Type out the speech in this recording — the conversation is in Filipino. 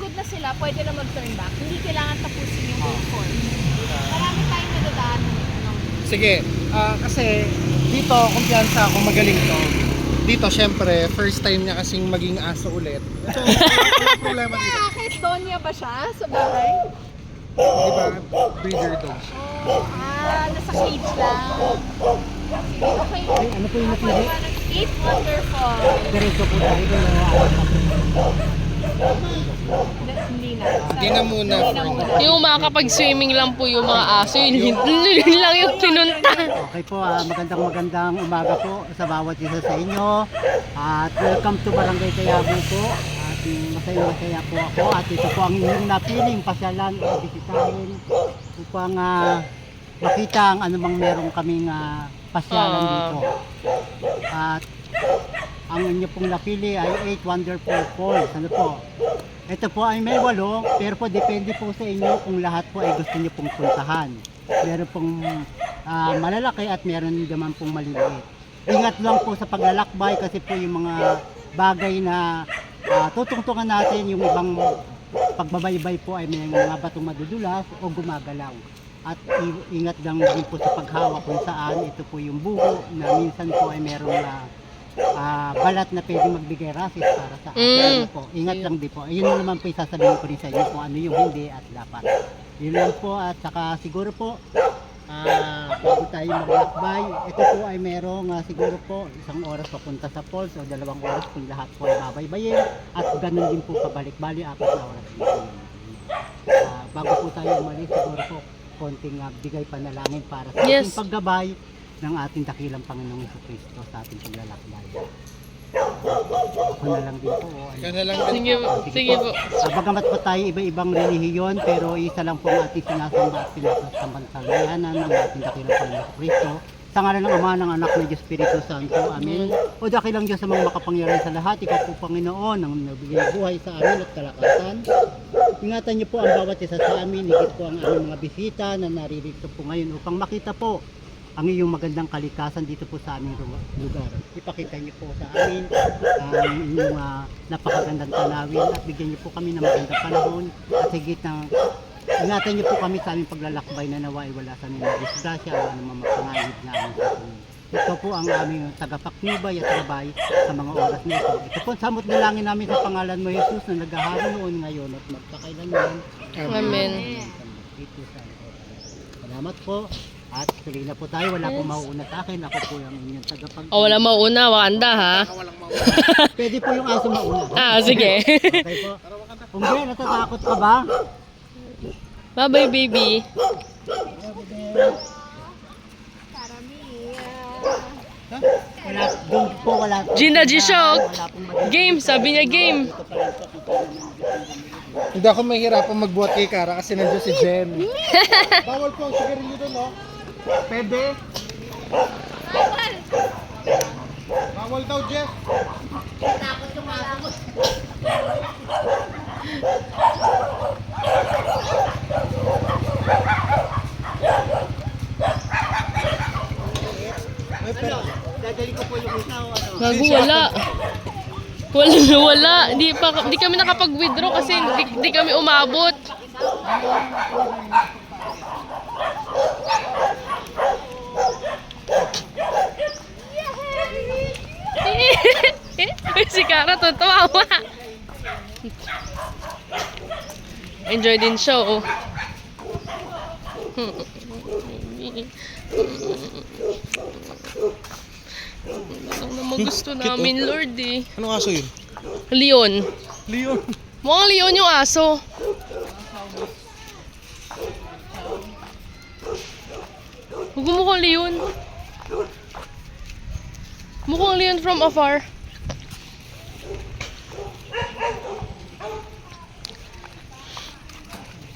pagod na sila, pwede na mag-turn back. Hindi kailangan tapusin yung whole course. Marami tayong nadadaan. Sige, kasi dito, kumpiyansa ako magaling to. Dito, syempre, first time niya kasing maging aso ulit. Ito, walang problema dito. Bakit? Donya ba siya sa bahay? Di ba, breeder dog siya. Nasa cage lang. Sige, okay. Ay, ano po yung napili? Eat wonderful. Diretso po tayo. Hindi na. Hindi na muna. Yung makakapag-swimming lang po yung mga aso, yun lang yung pinunta. Okay po, magandang umaga po sa bawat isa sa inyo. At welcome to Barangay Tayabo po. At masaya po ako. At ito po ang inyong napiling pasyalan o bisitahin upang makita ang anumang meron kaming pasyalan dito. At ang inyo pong napili ay 8 Wonderful Falls. Ano po? Ito po ay may 8, pero po depende po sa inyo kung lahat po ay gusto niyo pong puntahan. Meron pong malalaki at meron naman pong maliliit. Ingat lang po sa paglalakbay kasi po yung mga bagay na tutungtungan natin, yung ibang pagbabaybay po ay may mga batong madudulas o gumagalaw. At ingat lang din po sa paghawak kung saan ito po yung buho na minsan po ay meron na balat na pwedeng magbigay rasis para sa atin. Po. Ingat lang din po. Ayun naman po isasabihin ko rin sa inyo kung ano yung hindi at dapat. Yun lang po at saka siguro po bago tayo maglakbay, ito po ay merong siguro po 1 oras papunta sa falls o 2 oras kung lahat po ay babaybayin at ganun din po pabalik-bali 4 na oras din po. Bago po tayo umalis siguro po konting bigay panalangin para sa ating paggabay ng ating dakilang Panginoong Jesucristo sa ating paglalakbay. Ako na lang din po. Ikaw na lang din. Sige po. Bagamat po tayo iba-ibang relihiyon, pero isa lang po ang ating sinasamba at pinasasamantalayanan ng ating dakilang Panginoong Jesucristo. Sa ngalan ng Ama, ng Anak, ng Espiritu Santo. Amen. O dakilang Diyos sa mga makapangyarihan sa lahat, ikaw po Panginoon, ang nagbigay buhay sa amin at kalakasan. Ingatan niyo po ang bawat isa sa amin, higit po ang aming mga bisita na naririto po ngayon upang makita po ang iyong magandang kalikasan dito po sa aming lugar. Ipakita niyo po sa amin ang inyong napakagandang tanawin at bigyan niyo po kami ng magandang panahon at higit na ingatan niyo po kami sa aming paglalakbay na nawa ay wala sa aming disgrasya o anumang mapanganib na aming sasabihin. Ito po ang aming tagapaknubay at gabay sa mga oras na ito. Ito po samot nalangin namin sa pangalan mo Jesus na naghahari noon ngayon at magpakailanman. Amen. Salamat po. At tuloy na po tayo, wala pong mauuna sa akin. Ako po yung inyong tagapag... Wala mauna, Wakanda ha. Pwede po yung aso mauna. Sige. Okay po. Umbe, natatakot ka ba? Bye-bye, baby. Wala, doon po wala. Gina G-Shock. Wala pong mag- Game, sabi niya game. Hindi ako mahihirapan magbuhat kay Kara kasi nandiyan si Jen. Bawal po ang sigarilyo doon, no? Pwede? Bawal! Bawal daw, Jeff. Takot yung aso. Ano? Dadali ko po yung isa o ano? Gago, wala. Di kami nakapag-withdraw kasi di kami umabot. Si Kara tumawa. Enjoy din show. Ano naman gusto namin, Lord eh. Anong aso yun? Leon. Leon. Mukhang Leon yung aso. Huwag mukhang Leon. Mukhang Leon from afar.